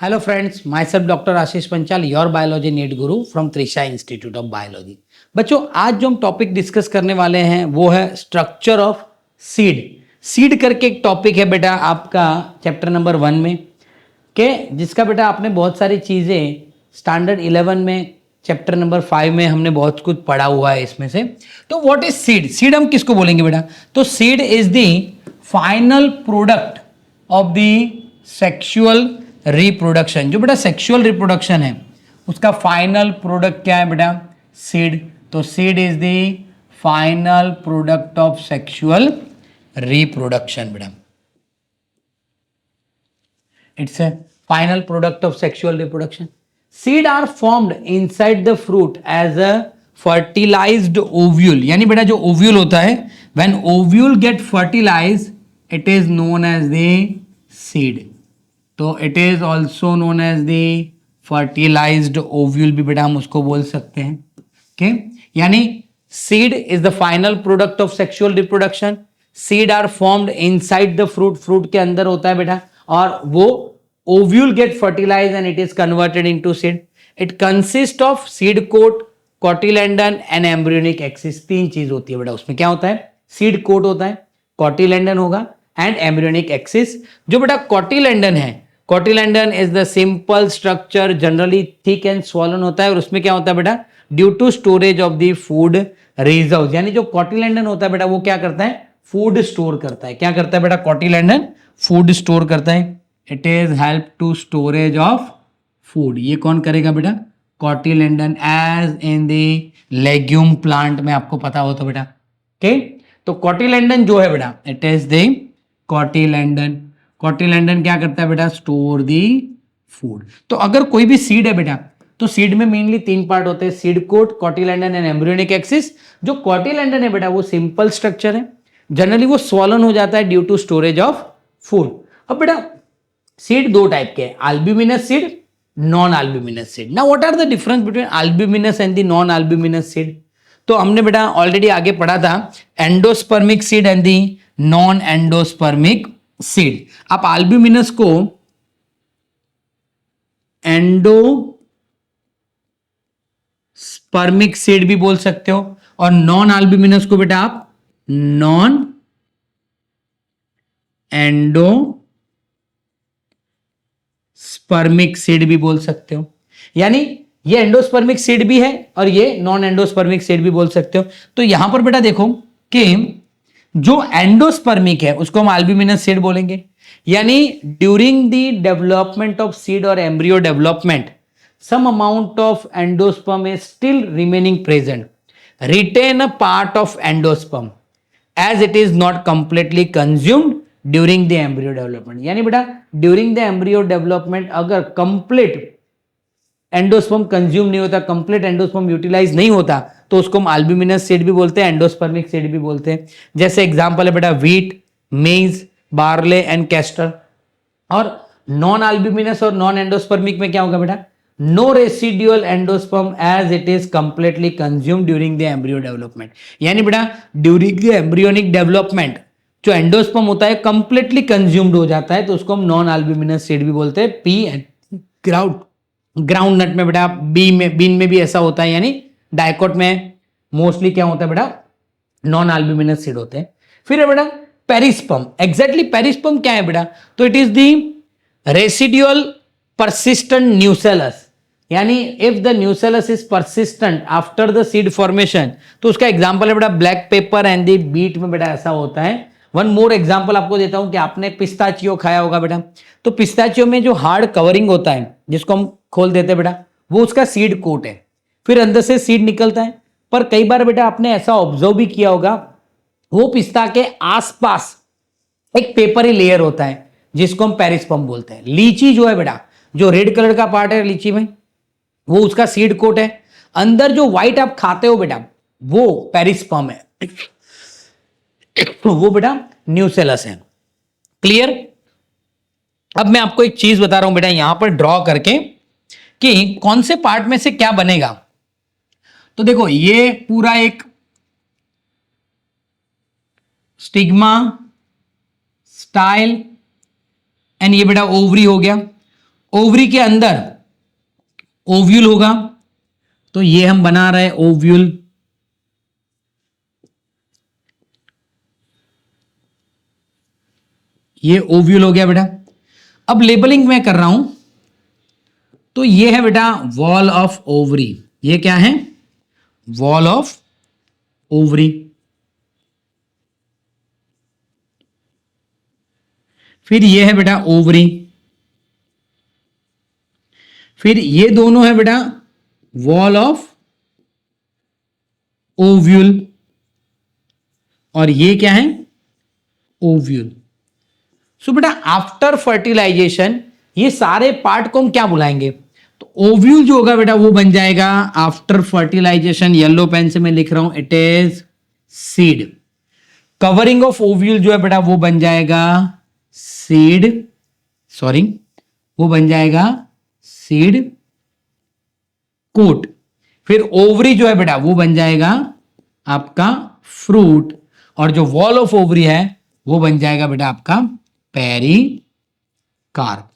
Hello friends, my self doctor Ashish Panchal, your biology NEET guru from Trisha institute of biology. बच्चों, आज जो हम टॉपिक डिस्कस करने वाले हैं वो है स्ट्रक्चर ऑफ सीड। सीड करके एक टॉपिक है बेटा आपका चैप्टर नंबर 1 में के, जिसका बेटा आपने बहुत सारी चीज़ें स्टैंडर्ड 11 में चैप्टर नंबर 5 में हमने बहुत कुछ पढ़ा हुआ है इसमें से। तो व्हाट इज सीड? सीड हम किसको बोलेंगे बेटा? तो seed is the final product of the sexual reproduction. जो बेटा सेक्सुअल रिप्रोडक्शन है उसका फाइनल प्रोडक्ट क्या है बेटा? सीड। तो seed is the final product of sexual reproduction बेटा। It's a final product of sexual reproduction. Seed are formed inside the fruit as a fertilized ovule. यानी बेटा जो ovule होता है, when ovule get fertilized, it is known as the seed. तो it is also known as the fertilized ovule भी बेटा हम उसको बोल सकते हैं। Okay? यानी seed is the final product of sexual reproduction. Seed are formed inside the fruit. fruit के अंदर होता है बेटा, और वो ovule get fertilized and it is converted into seed. It consists of seed coat, cotyledon and embryonic axis. तीन चीज होती है बेटा उसमें। क्या होता है? सीड कोट होता है, cotyledon होगा एंड एम्ब्रियोनिक एक्सिस। जो बेटा cotyledon है, cotyledon is the simple structure, generally thick and swollen होता है, और उसमें क्या होता है बेटा? Due to storage of the food reserve. यानी जो cotyledon होता है बेटा वो क्या करता है? फूड स्टोर करता है। क्या करता है बेटा? cotyledon फूड स्टोर करता है। It is help to storage of food. ये कौन करेगा बेटा? cotyledon, as in the legume plant में आपको पता हो तो बेटा। ओके, तो cotyledon जो है बेटा, it is the cotyledon। cotyledon क्या करता है बेटा? Store the food. तो अगर कोई भी सीड है बेटा, तो सीड में मेनली तीन पार्ट होते हैं, seed coat, cotyledon and embryonic axis. जो cotyledon है बेटा वो सिंपल स्ट्रक्चर है, जनरली वो स्वॉलन हो जाता है due to storage of food. अब बेटा सीड दो टाइप के हैं, albuminous seed, non albuminous seed. Now what are the difference between albuminous and the non albuminous seed? तो हमने बेटा ऑलरेडी आगे पढ़ा था endospermic seed and the non endospermic seed. आप अल्ब्यूमिनस को एंडोस्पर्मिक सीड भी बोल सकते हो, और नॉन अल्ब्यूमिनस को बेटा आप नॉन एंडोस्पर्मिक सीड भी बोल सकते हो। यानी ये एंडोस्पर्मिक सीड भी है और ये नॉन एंडोस्पर्मिक सीड भी बोल सकते हो। तो यहां पर बेटा देखो कि जो एंडोस्पर्मिक है उसको हम अल्ब्यूमिनस सीड बोलेंगे। यानी during the development of seed और embryo development, some amount of endosperm is still remaining present, retain a part of endosperm as it is not completely consumed during the embryo development। यानी बेटा during the embryo development अगर complete endosperm consume नहीं होता, complete endosperm utilise नहीं होता, तो उसको हम अल्ब्यूमिनस सीड भी बोलते हैं, एंडोस्पर्मिक सीड भी बोलते हैं। जैसे एग्जांपल है बेटा व्हीट, मेज, बार्ले एंड कैस्टर। और नॉन अल्ब्यूमिनस और नॉन एंडोस्पर्मिक में क्या होगा बेटा? no residual endosperm as it is completely consumed during the embryo development। यानी बेटा ड्यूरिंग द एम्ब्रियोनिक डेवलपमेंट जो एंडोस्पर्म होता है कंप्लीटली कंज्यूम्ड हो जाता है, तो उसको हम नॉन अल्ब्यूमिनस सीड भी बोलते हैं। पी एंड ग्राउंड नट में बेटा, बीन में भी ऐसा होता है, यानी डाइकोट में मोस्टली क्या होता है बेटा? नॉन अल्ब्यूमिनस सीड होते हैं। फिर है बेटा पेरिस्पर्म। एग्जैक्टली पेरिस्पर्म क्या है बेटा? तो it is the residual persistent nucellus। यानी if the nucellus is persistent after the seed formation, तो उसका एग्जांपल है बेटा black pepper and the beet में बेटा ऐसा होता है। वन मोर एग्जांपल आपको देता हूं कि आपने पिस्ताचियो खाया होगा बेटा, तो पिस्ताचियो में जो हार्ड कवरिंग होता है जिसको हम खोल देते हैं बेटा, वो उसका सीड कोट है, फिर अंदर से सीड निकलता है। पर कई बार बेटा आपने ऐसा ऑब्जर्व भी किया होगा, वो पिस्ता के आसपास एक पेपरी लेयर होता है जिसको हम पेरिस्पर्म बोलते हैं। लीची जो है बेटा, जो रेड कलर का पार्ट है लीची में, वो उसका सीड कोट है। अंदर जो व्हाइट आप खाते हो बेटा वो पेरिस्पर्म है, वो बेटा न्यूसेलस है। क्लियर? अब मैं आपको एक चीज बता रहा हूं बेटा यहां पर ड्रॉ करके कि कौन से पार्ट में से क्या बनेगा। तो देखो ये पूरा एक स्टिग्मा, स्टाइल एंड ये बेटा ओवरी हो गया। ओवरी के अंदर ओव्यूल होगा, तो ये हम बना रहे हैं ओव्यूल। ये ओव्यूल हो गया बेटा। अब लेबलिंग मैं कर रहा हूं, तो ये है बेटा वॉल ऑफ ओवरी। ये क्या है? Wall of ovary. फिर ये है बेटा ओवरी। फिर ये दोनों है बेटा वॉल ऑफ ओव्यूल, और ये क्या है? ओव्यूल। सो बेटा आफ्टर फर्टिलाइजेशन ये सारे पार्ट को हम क्या बुलाएंगे? तो ओव्यूल जो होगा बेटा वो बन जाएगा आफ्टर फर्टिलाइजेशन, येलो पेन से मैं लिख रहा हूं, it is seed. Covering of ovule जो है बेटा वो बन जाएगा सीड, सॉरी वो बन जाएगा सीड कोट। फिर ओवरी जो है बेटा वो बन जाएगा आपका फ्रूट, और जो वॉल ऑफ ओवरी है वो बन जाएगा बेटा आपका पेरिकार्प।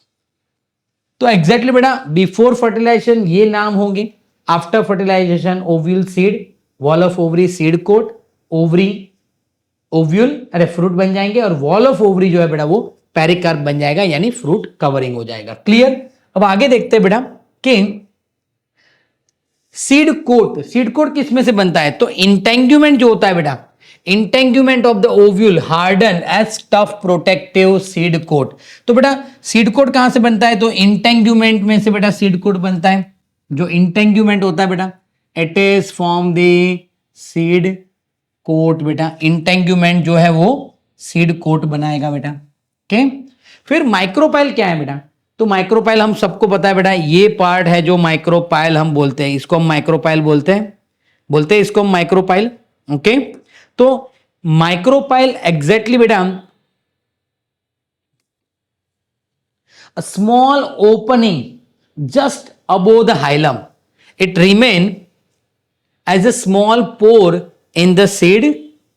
तो एग्जैक्टली बेटा बिफोर फर्टिलाइजेशन ये नाम होंगे, after fertilisation ovule seed, wall of ovary seed coat, ovary ovule अरे फ्रूट बन जाएंगे, और वॉल ऑफ ओवरी जो है बेटा वो पेरिकार्प बन जाएगा, यानी फ्रूट कवरिंग हो जाएगा। क्लियर? अब आगे देखते हैं बेटा कि सीड कोट, सीड कोट किस में से बनता है? तो इंटेंग्यूमेंट जो होता है बेटा, integument of the ovule harden as tough protective seed coat. तो बेटा सीड कोट कहां से बनता है? तो इंटेंग्यूमेंट में से बेटा सीड कोट बनता है। जो इंटेंग्यूमेंट होता है बेटा, it is from the seed coat. बेटा इंटेंग्यूमेंट जो है वो सीड कोट बनाएगा बेटा। ओके, फिर माइक्रोपाइल क्या है बेटा? तो माइक्रोपाइल हम सबको पता है बेटा, ये पार्ट है जो माइक्रोपाइल हम बोलते हैं, इसको हम माइक्रोपाइल बोलते हैं इसको हम माइक्रोपाइल। ओके, तो माइक्रोपाइल एग्जैक्टली बेटा a small opening just above the hilum. It remain as a small pore in the seed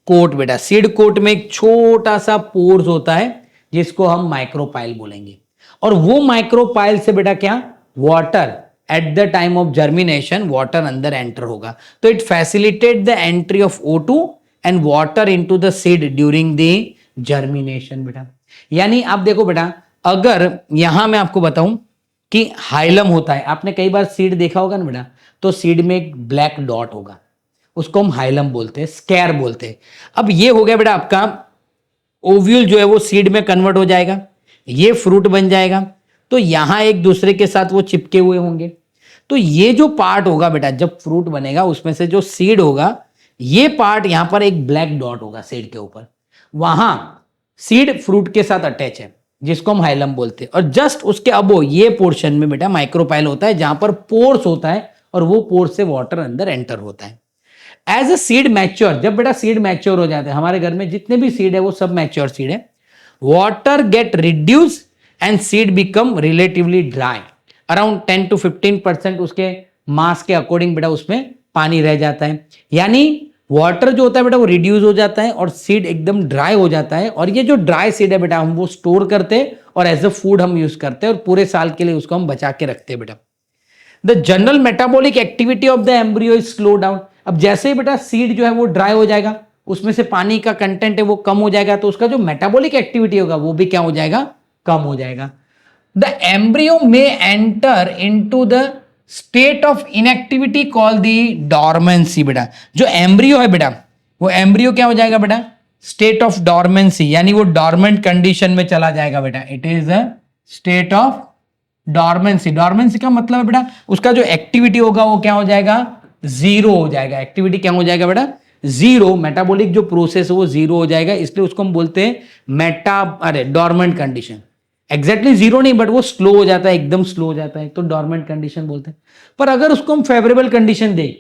coat। बेटा सीड कोट में एक छोटा सा पोर्स होता है जिसको हम माइक्रोपाइल बोलेंगे, और वो माइक्रोपाइल से बेटा क्या? Water at the time of germination water अंदर एंटर होगा, तो it facilitate the entry of O2 and water into the seed during the germination. बेटा यानी आप देखो बेटा, अगर यहां मैं आपको बताऊं कि हाइलम होता है, आपने कई बार सीड देखा होगा ना बेटा, तो सीड में एक ब्लैक डॉट होगा, उसको हम हाइलम बोलते हैं, स्केर बोलते हैं। अब ये हो गया बेटा आपका ओव्यूल जो है वो सीड में कन्वर्ट हो जाएगा, ये फ्रूट बन जाएगा, तो यहां एक दूसरे के साथ वो चिपके हुए होंगे। तो ये जो पार्ट होगा बेटा, जब फ्रूट बनेगा उसमें से जो सीड होगा, ये पार्ट यहां पर एक ब्लैक डॉट होगा सीड के ऊपर, वहां सीड फ्रूट के साथ अटैच है जिसको हम हाइलम बोलते हैं, और जस्ट उसके अबो ये पोर्शन में बेटा माइक्रोपाइल होता है जहां पर पोर्स होता है, और वो पोर्स से वाटर अंदर एंटर होता है। एज अ सीड मैच्योर, जब बेटा सीड मैच्योर हो जाते हैं, हमारे घर में जितने भी सीड है वो सब मैच्योर सीड है, water get reduce and seed become relatively dry. Around 10 to 15% उसके मास के अकॉर्डिंग बेटा उसमें पानी रह जाता है, यानी वाटर जो होता है बेटा वो रिड्यूस हो जाता है और सीड एकदम ड्राई हो जाता है। और ये जो ड्राई सीड है बेटा हम वो स्टोर करते हैं और एज अ फूड हम यूज करते हैं, और पूरे साल के लिए उसको हम बचा के रखते हैं बेटा। The general metabolic activity of the embryo is slow down. अब जैसे ही बेटा सीड जो है वो ड्राई हो जाएगा, उसमें से पानी का कंटेंट है वो कम हो जाएगा, तो उसका जो मेटाबॉलिक एक्टिविटी होगा वो भी क्या हो जाएगा? कम हो जाएगा। द एम्ब्रियो में enter into the state of inactivity call the dormancy. बेटा जो एम्ब्रियो है बेटा, वो एम्ब्रियो क्या हो जाएगा बेटा? स्टेट ऑफ डॉर्मेंसी, यानी वो डॉर्मेंट कंडीशन में चला जाएगा बेटा। It is a state of dormancy. Dormancy का मतलब है बेटा उसका जो एक्टिविटी होगा वो क्या हो जाएगा? जीरो हो जाएगा। एक्टिविटी क्या हो जाएगा बेटा? जीरो। मेटाबॉलिक जो प्रोसेस है वो जीरो हो जाएगा, इसलिए उसको हम बोलते हैं डॉर्मेंट कंडीशन। एग्जैक्टली जीरो नहीं, बट वो स्लो हो जाता है, एकदम स्लो हो जाता है, तो डॉर्मेंट कंडीशन बोलते हैं। पर अगर उसको हम फेवरेबल कंडीशन दें,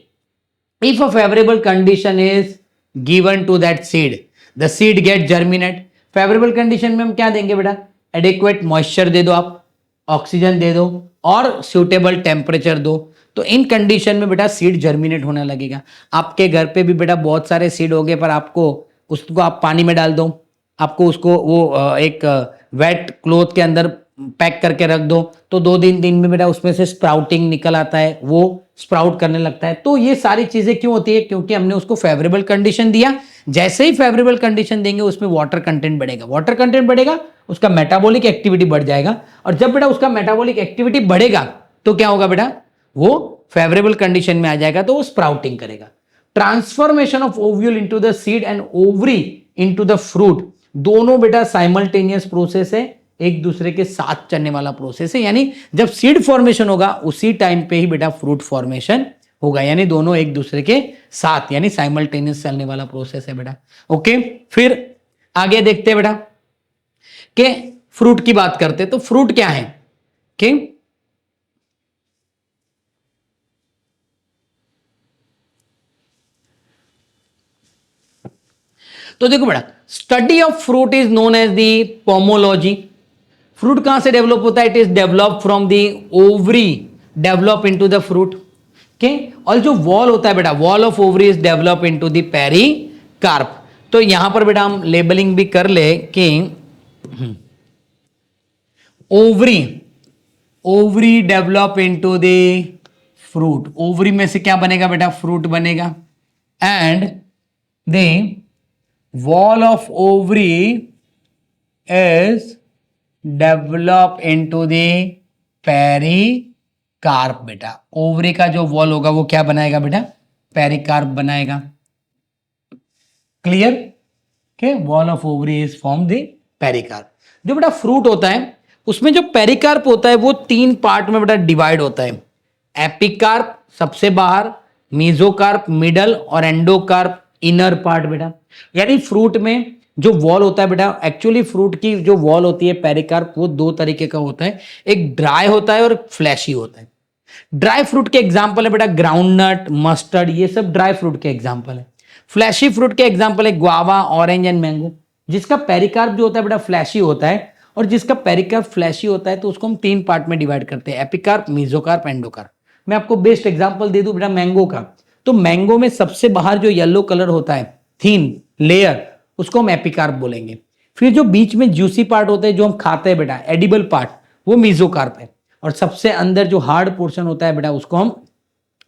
if a favourable condition is given to that seed, the seed get germinate. Favourable condition में हम क्या देंगे बेटा? एडिक्वेट मॉइस्चर दे दो, आप ऑक्सीजन दे दो, और सुटेबल टेम्परेचर दो, तो इन कंडीशन में बेटा सीड जर्मिनेट होने लगेगा। आपके घर पे भी बेटा बहुत सारे सीड हो गए, पर आपको उसको आप पानी में डाल दो, आपको उसको वो एक वेट क्लॉथ के अंदर पैक करके रख दो तो 2 दिन में बेटा उसमें से स्प्राउटिंग निकल आता है, वो स्प्राउट करने लगता है। तो ये सारी चीजें क्यों होती है? क्योंकि हमने उसको फेवरेबल कंडीशन दिया। जैसे ही फेवरेबल कंडीशन देंगे उसमें वाटर कंटेंट बढ़ेगा, वाटर कंटेंट बढ़ेगा, उसका मेटाबॉलिक एक्टिविटी बढ़ जाएगा, और जब बेटा उसका मेटाबॉलिक एक्टिविटी बढ़ेगा तो क्या होगा बेटा? वो फेवरेबल कंडीशन में आ जाएगा तो वो स्प्राउटिंग करेगा। Transformation of ovule into the seed and ovary into the fruit, दोनों बेटा साइमल्टेनियस प्रोसेस है, एक दूसरे के साथ चलने वाला प्रोसेस है। यानी जब सीड फॉर्मेशन होगा उसी टाइम पे ही बेटा फ्रूट फॉर्मेशन होगा, यानी दोनों एक दूसरे के साथ, यानी साइमल्टेनियस चलने वाला प्रोसेस है बेटा। ओके, फिर आगे देखते हैं बेटा कि फ्रूट की बात करते हैं। तो फ्रूट क्या है? कि तो देखो बेटा, study of fruit is known as the pomology. Fruit कहां से डेवलप होता है? It is develop from the ovary develop into the fruit. Okay, और जो वॉल होता है बेटा, wall of ovary is develop into the pericarp. तो यहां पर बेटा हम लेबलिंग भी कर ले कि ovary, ovary develop into the fruit, ovary में से क्या बनेगा बेटा? फ्रूट बनेगा। And the wall of ovary is develop into the pericarp बेटा। ओवरी का जो वॉल होगा वो क्या बनाएगा बेटा? पेरिकार्प बनाएगा। क्लियर? के wall of ovary is form the pericarp. जो बेटा फ्रूट होता है उसमें जो पेरिकार्प होता है वो 3 पार्ट में बेटा डिवाइड होता है। एपिकार्प सबसे बाहर, मीजोकार्प मिडल, और एंडोकार्प इनर पार्ट बेटा। यानी फ्रूट में जो वॉल होता है बेटा, एक्चुअली फ्रूट की जो वॉल होती है पेरिकार्प, वो 2 तरीके का होता है, एक ड्राई होता है और फ्लैशी होता है। ड्राई फ्रूट के एग्जांपल है बेटा ग्राउंडनट, मस्टर्ड, ये सब ड्राई फ्रूट के एग्जांपल है। फ्लैशी फ्रूट के एग्जांपल है गुआवा, ऑरेंज एंड मैंगो। जिसका पेरिकार्प जो होता है बेटा फ्लैशी होता है, और जिसका पेरिकार्प फ्लैशी होता है तो उसको हम 3 पार्ट में डिवाइड करते हैं, एपिकार्प, मीजोकार्प, एंडोकार्प। मैं आपको बेस्ट एग्जांपल दे दूं बेटा मैंगो का, तो मैंगो में सबसे बाहर जो येलो कलर होता है, थीन लेयर, उसको हम एपिकार्प बोलेंगे। फिर जो बीच में जूसी पार्ट होता है जो हम खाते हैं बेटा, एडिबल पार्ट, वो मीजोकार्प है। और सबसे अंदर जो हार्ड पोर्शन होता है बेटा उसको हम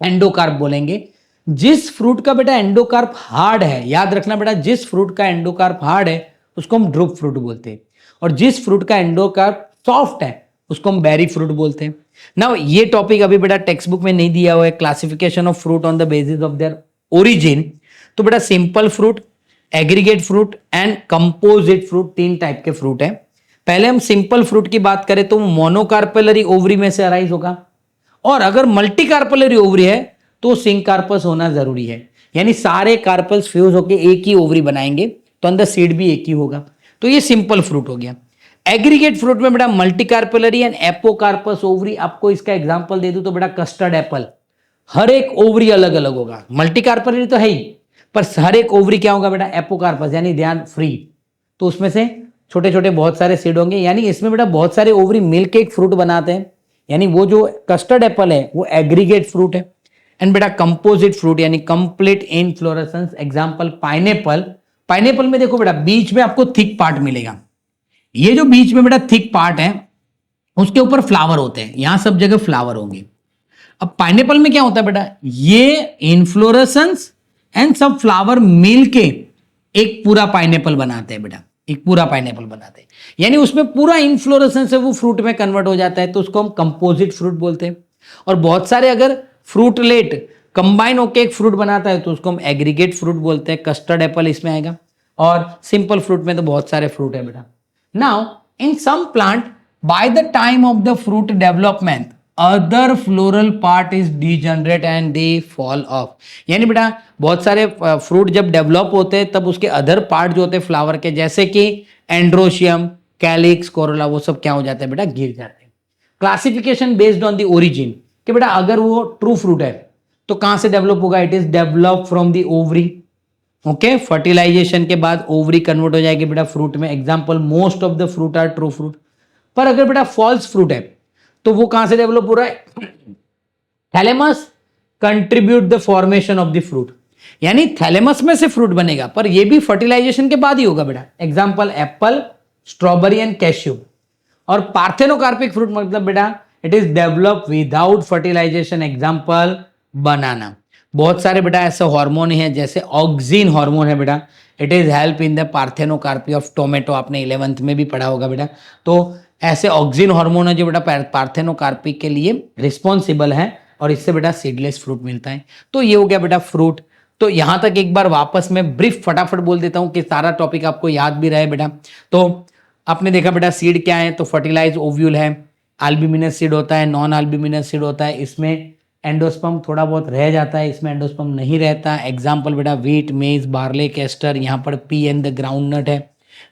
एंडोकार्प बोलेंगे। जिस फ्रूट का बेटा एंडोकार्प हार्ड है, याद रखना बेटा, जिस फ्रूट का एंडोकार्प हार्ड है उसको हम ड्रुप फ्रूट बोलते हैं, और जिस फ्रूट का एंडोकार्प सॉफ्ट है उसको हम बेरी फ्रूट बोलते हैं। नाउ ये टॉपिक अभी बेटा टेक्स्ट बुक में नहीं दिया हुआ है, classification of fruit on the basis of their origin. तो बेटा simple fruit, aggregate fruit and composite fruit, 3 type के फ्रूट है। पहले हम सिंपल फ्रूट की बात करें तो मोनोकार्पेलरी ओवरी में से अराइज होगा, और अगर मल्टीकार्पेलरी ओवरी है तो सिंकार्पस होना जरूरी है, यानी सारे कार्पल्स फ्यूज होकर एक ही ओवरी बनाएंगे, तो अंदर सीड भी एक ही होगा। तो ये सिंपल फ्रूट हो गया। एग्रीगेट फ्रूट में बेटा मल्टीकार्पेलरी एंड एपोकार्पस ओवरी। आपको इसका एग्जांपल दे दूं तो बेटा कस्टर्ड एप्पल, हर एक ओवरी अलग अलग होगा। मल्टीकार्पेलरी तो है ही, पर हर एक ओवरी क्या होगा बेटा? एपोकार्पस, यानी ध्यान फ्री। तो उसमें से छोटे छोटे बहुत सारे सीड होंगे, यानी इसमें बेटा बहुत सारे ओवरी मिलकर एक फ्रूट बनाते हैं, यानी वो जो कस्टर्ड एप्पल है वो एग्रीगेट फ्रूट है। एंड बेटा कंपोजिट फ्रूट यानी complete inflorescence, example pineapple. Pineapple में देखो बेटा बीच में आपको थिक पार्ट मिलेगा, ये जो बीच में बेटा थिक पार्ट है उसके ऊपर फ्लावर होते हैं, यहां सब जगह फ्लावर होंगे। अब पाइनएप्पल में क्या होता है बेटा, ये इन्फ्लोरेसेंस एंड सब फ्लावर मिलके एक पूरा पाइनएप्पल बनाते हैं बेटा, एक पूरा पाइनएप्पल बनाते हैं, यानी उसमें पूरा इन्फ्लोरेसेंस है वो फ्रूट में कन्वर्ट हो जाता है, तो उसको हम कंपोजिट फ्रूट बोलते हैं। और बहुत सारे अगर फ्रूटलेट कंबाइन होकर एक फ्रूट बनाता है तो उसको हम एग्रीगेट फ्रूट बोलते हैं। कस्टर्ड एप्पल इसमें आएगा, और सिंपल फ्रूट में तो बहुत सारे फ्रूट है बेटा। Now in some plant by the time of the fruit development other floral part is degenerate and they fall off. यानी बेटा बहुत सारे फ्रूट जब डेवलप होते हैं तब उसके अदर पार्ट जो होते हैं फ्लावर के, जैसे कि एंड्रोशियम, कैलिक्स, कोरोला, वो सब क्या हो जाते हैं बेटा? गिर जाते हैं। Classification based on the origin, कि बेटा अगर वो ट्रू फ्रूट है तो कहां से डेवलप होगा? It is develop from the ovary. Okay, fertilisation के बाद ओवरी कन्वर्ट हो जाएगी बेटा फ्रूट में। Example most of the fruit are true fruit. पर अगर बेटा फॉल्स फ्रूट है तो वो कहां से डेवलप हो रहा है? Thalamus contribute the formation of the fruit, यानी थैलेमस में से फ्रूट बनेगा, पर ये भी फर्टिलाइजेशन के बाद ही होगा बेटा। Example apple, strawberry and cashew. और पार्थेनोकार्पिक फ्रूट मतलब बेटा it is develop without fertilisation, example banana. बहुत सारे बेटा ऐसे हार्मोन है जैसे ऑक्सिन हार्मोन है बेटा, it is help in the parthenocarpy of tomato, आपने 11th में भी पढ़ा होगा बेटा। तो ऐसे ऑक्सिन हार्मोन है जो बेटा पार्थेनोकार्पी के लिए रिस्पॉन्सिबल है और इससे बेटा सीडलेस फ्रूट मिलता है। तो ये हो गया बेटा फ्रूट। तो यहां तक एक बार वापस मैं ब्रीफ फटाफट बोल देता हूं कि सारा टॉपिक आपको याद भी रहे बेटा। तो आपने देखा बेटा सीड क्या है, तो फर्टिलाइज ओव्यूल है, एल्ब्यूमिनस सीड होता है, नॉन एल्ब्यूमिनस सीड होता है, इसमें एंडोस्पर्म थोड़ा बहुत रह जाता है, इसमें एंडोस्पर्म नहीं रहता। एग्जाम्पल बेटा व्हीट, मेज, बार्ले, कैस्टर, यहाँ पर पी एंड द ग्राउंडनट है।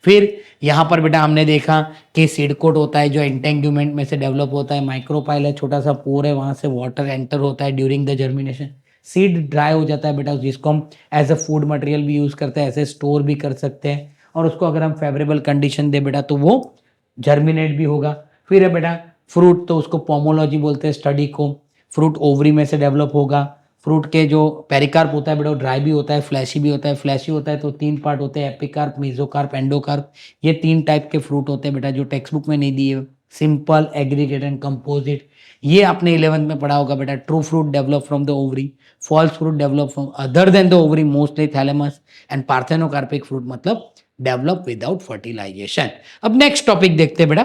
फिर यहाँ पर बेटा हमने देखा कि सीड कोट होता है जो एंटेंग्यूमेंट में से डेवलप होता है, माइक्रोपाइल है, छोटा सा पोर है, वहां से वाटर एंटर होता है during the germination. Seed dry हो जाता है बेटा, जिसको हम एज अ फूड मटेरियल भी यूज करते हैं, ऐसे स्टोर भी कर सकते हैं, और उसको अगर हम फेवरेबल कंडीशन दे बेटा तो वो जर्मिनेट भी होगा। फिर है बेटा फ्रूट, तो उसको पोमोलॉजी बोलते हैं स्टडी को। फ्रूट ओवरी में से डेवलप होगा। फ्रूट के जो पेरिकार्प होता है बेटा वो ड्राई भी होता है, फ्लैशी भी होता है। फ्लैशी होता है तो 3 पार्ट होते हैं, एपिकार्प, मेसोकार्प, एंडोकार्प। ये 3 टाइप के फ्रूट होते हैं बेटा जो टेक्स्ट बुक में नहीं दिए, सिंपल, एग्रीगेट एंड कंपोजिट। ये आपने 11th में पढ़ा होगा बेटा। True fruit develop from the ovary, false fruit develop from other than the ovary, mostly thalamus, and parthenocarpic fruit मतलब डेवलप विदाउट फर्टिलाइजेशन। अब नेक्स्ट टॉपिक देखते हैं बेटा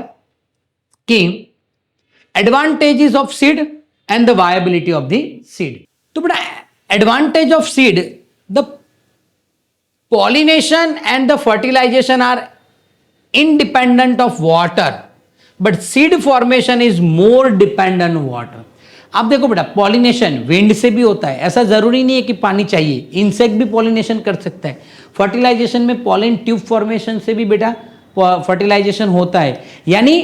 कि advantages of seed and the viability of the seed. तो बेटा advantage of seed, the pollination and the fertilization are independent of water, but seed formation is more dependent on water. आप देखो बेटा pollination wind से भी होता है, ऐसा जरूरी नहीं है कि पानी चाहिए, इंसेक्ट भी पॉलिनेशन कर सकता है। फर्टिलाइजेशन में पॉलिन ट्यूब फॉर्मेशन से भी बेटा फर्टिलाइजेशन होता है। यानी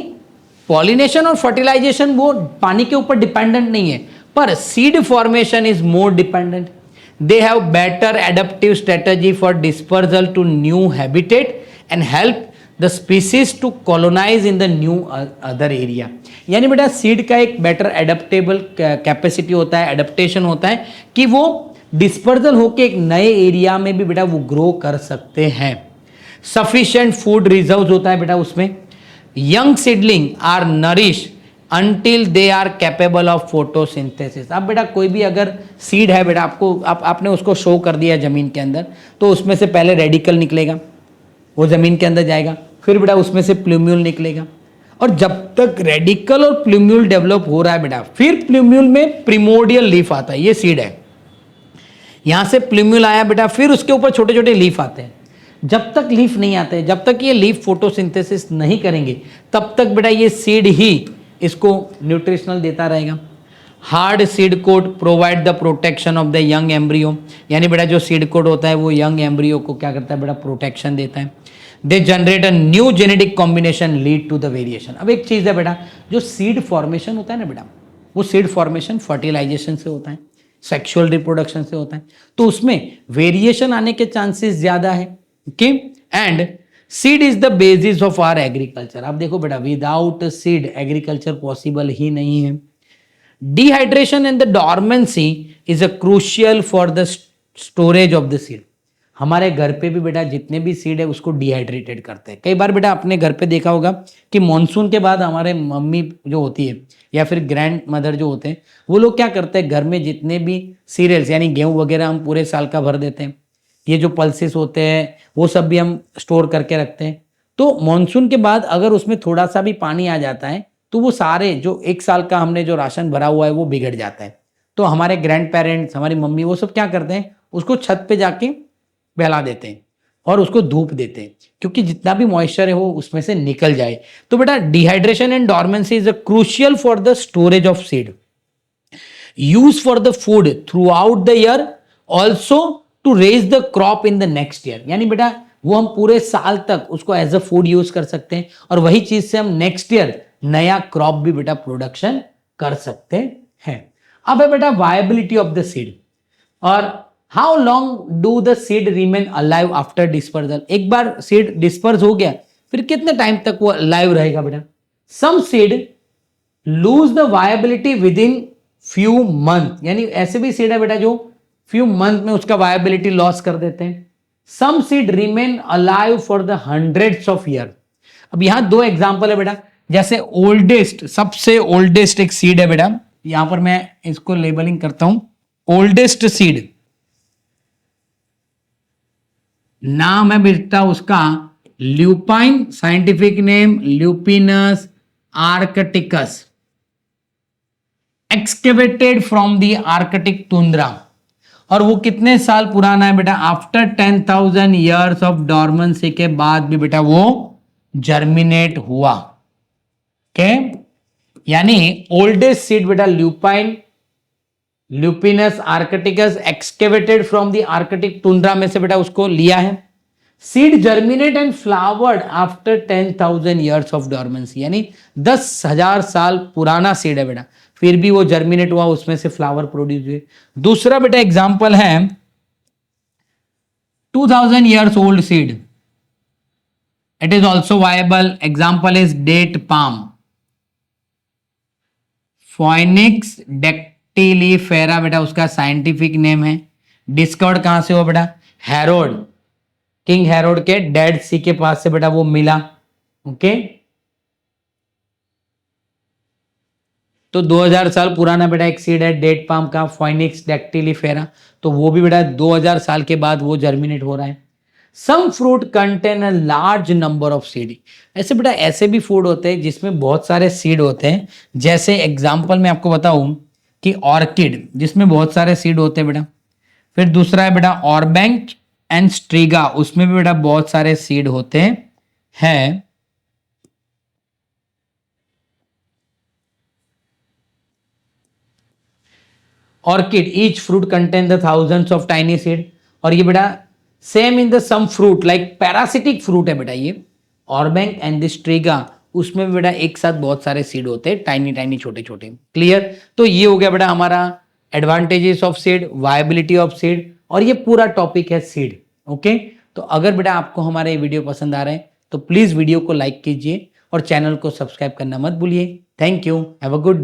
पॉलिनेशन और फर्टिलाइजेशन वो पानी के ऊपर डिपेंडेंट नहीं है, पर seed formation is more dependent. They have better adaptive strategy for dispersal to new habitat and help the species to colonize in the new other area. यानी बेटा सीड का एक बेटर एडेप्टेबल कैपेसिटी होता है, adaptation होता है कि वो डिस्पर्सल होके एक नए एरिया में भी बेटा वो ग्रो कर सकते हैं। सफिशिएंट फूड रिजर्व्स होता है बेटा उसमें। Young seedling are nourish until they are capable of photosynthesis। अब बेटा कोई भी अगर सीड है बेटा, आपने उसको शो कर दिया जमीन के अंदर, तो उसमें से पहले रेडिकल निकलेगा, वो जमीन के अंदर जाएगा, फिर बेटा उसमें से प्लूम्यूल निकलेगा, और जब तक रेडिकल और प्लूम्यूल डेवलप हो रहा है बेटा, फिर प्लूम्यूल में प्रिमोर्डियल लीफ आता है, ये सीड है। यहां से प्लूम्यूल आया बेटा, फिर उसके ऊपर छोटे छोटे लीफ आते हैं। जब तक लीफ नहीं आते, जब तक ये लीफ फोटोसिंथेसिस नहीं करेंगे, तब तक बेटा ये सीड ही इसको न्यूट्रिशनल देता रहेगा। Hard seed coat provide the protection of the young embryo. यानी बेटा जो सीड कोट होता है वो यंग एम्ब्रियो को क्या करता है बेटा, प्रोटेक्शन देता है। They generate a new genetic combination lead to the variation. अब एक चीज है बेटा, जो सीड फॉर्मेशन होता है ना बेटा, वो सीड फॉर्मेशन फर्टिलाइजेशन से होता है, सेक्सुअल रिप्रोडक्शन से होता है, तो उसमें वेरिएशन आने के चांसेस ज्यादा है। Okay, and seed is the basis of our agriculture. अब देखो बेटा विदाउट सीड एग्रीकल्चर पॉसिबल ही नहीं है। Dehydration and the dormancy is a crucial for the storage of the seed. हमारे घर पे भी बेटा जितने भी सीड है उसको डिहाइड्रेटेड करते हैं। कई बार बेटा अपने घर पे देखा होगा कि मॉनसून के बाद हमारे मम्मी जो होती है या फिर ग्रैंड मदर जो होते हैं, वो लोग क्या करते हैं, घर में जितने भी सीरियल्स यानी गेहूं वगैरह हम पूरे साल का भर देते हैं, ये जो पल्सेस होते हैं वो सब भी हम स्टोर करके रखते हैं। तो मॉनसून के बाद अगर उसमें थोड़ा सा भी पानी आ जाता है तो वो सारे जो एक साल का हमने जो राशन भरा हुआ है वो बिगड़ जाता है। तो हमारे ग्रैंड पेरेंट्स, हमारी मम्मी, वो सब क्या करते हैं, उसको छत पे जाके बहला देते हैं और उसको धूप देते हैं, क्योंकि जितना भी मॉइस्चर है वो उसमें से निकल जाए। तो बेटा dehydration and dormancy is a crucial for the storage of seed, use for the food throughout the year, also to raise the crop in the next year. यानी बेटा वो हम पूरे साल तक उसको एज अ फूड यूज कर सकते हैं और वही चीज से हम नेक्स्ट ईयर नया क्रॉप भी बेटा प्रोडक्शन कर सकते हैं। अब है बेटा वायबिलिटी ऑफ द सीड, और how long do the seed remain alive after dispersal. एक बार सीड डिस्पर्स हो गया फिर कितने टाइम तक वो अलाइव रहेगा बेटा। Some seed lose the viability within few month, यानी ऐसे भी सीड है बेटा जो फ्यू मंथ में उसका वायबिलिटी लॉस कर देते हैं। Some seed remain alive for the hundreds of year. अब यहां दो एग्जांपल है बेटा, जैसे ओल्डेस्ट, सबसे ओल्डेस्ट एक सीड है बेटा, यहां पर मैं इसको लेबलिंग करता हूं, ओल्डेस्ट सीड नाम है बेटा उसका lupin, scientific name Lupinus arcticus, excavated from the Arctic tundra. और वो कितने साल पुराना है बेटा? आफ्टर 10,000 ईयर्स ऑफ डॉर्मेंसी के बाद भी बेटा वो जर्मिनेट हुआ। ओके, यानी ओल्डेस्ट सीड बेटा lupin, Lupinus arcticus, excavated from the Arctic tundra में से बेटा उसको लिया है। Seed germinate and flowered after 10,000 years of dormancy, यानी 10,000 साल पुराना सीड है बेटा, फिर भी वो जर्मिनेट हुआ, उसमें से फ्लावर प्रोड्यूस हुए। दूसरा बेटा एग्जांपल है 2000 years old seed, it is also viable. Example is date palm, phoenix dactylifera बेटा उसका साइंटिफिक नेम है। डिस्कवर्ड कहां से हुआ बेटा? हेरोड, किंग हेरोड के डेड सी के पास से बेटा वो मिला। ओके, तो 2000 साल पुराना बेटा एक सीड है डेट पाम का, फोइनिक्स डेक्टिलीफेरा, तो वो भी बेटा 2000 साल के बाद वो जर्मिनेट हो रहा है। Some fruit contain a large number of seed, ऐसे बेटा ऐसे भी फूड होते हैं जिसमें बहुत सारे सीड होते हैं। जैसे एग्जांपल मैं आपको बताऊं कि ऑर्किड, जिसमें बहुत सारे सीड होते हैं बेटा। फिर दूसरा है बेटा ऑर्बैंक एंड स्ट्रीगा, उसमें भी बेटा बहुत सारे सीड होते हैं। Orchid each fruit contain the thousands of tiny seed, और ये बेटा same in the some fruit like parasitic fruit है बेटा ये ऑर्बैंक एंड द स्ट्रीगा, उसमें भी बेटा एक साथ बहुत सारे सीड होते हैं, टाइनी टाइनी छोटे छोटे। क्लियर? तो ये हो गया बेटा हमारा advantages of seed, viability of seed, और ये पूरा टॉपिक है सीड। ओके, तो अगर बेटा आपको हमारे वीडियो पसंद आ रहे हैं तो प्लीज वीडियो को लाइक कीजिए और चैनल को सब्सक्राइब करना मत भूलिए। Thank you, have a good day.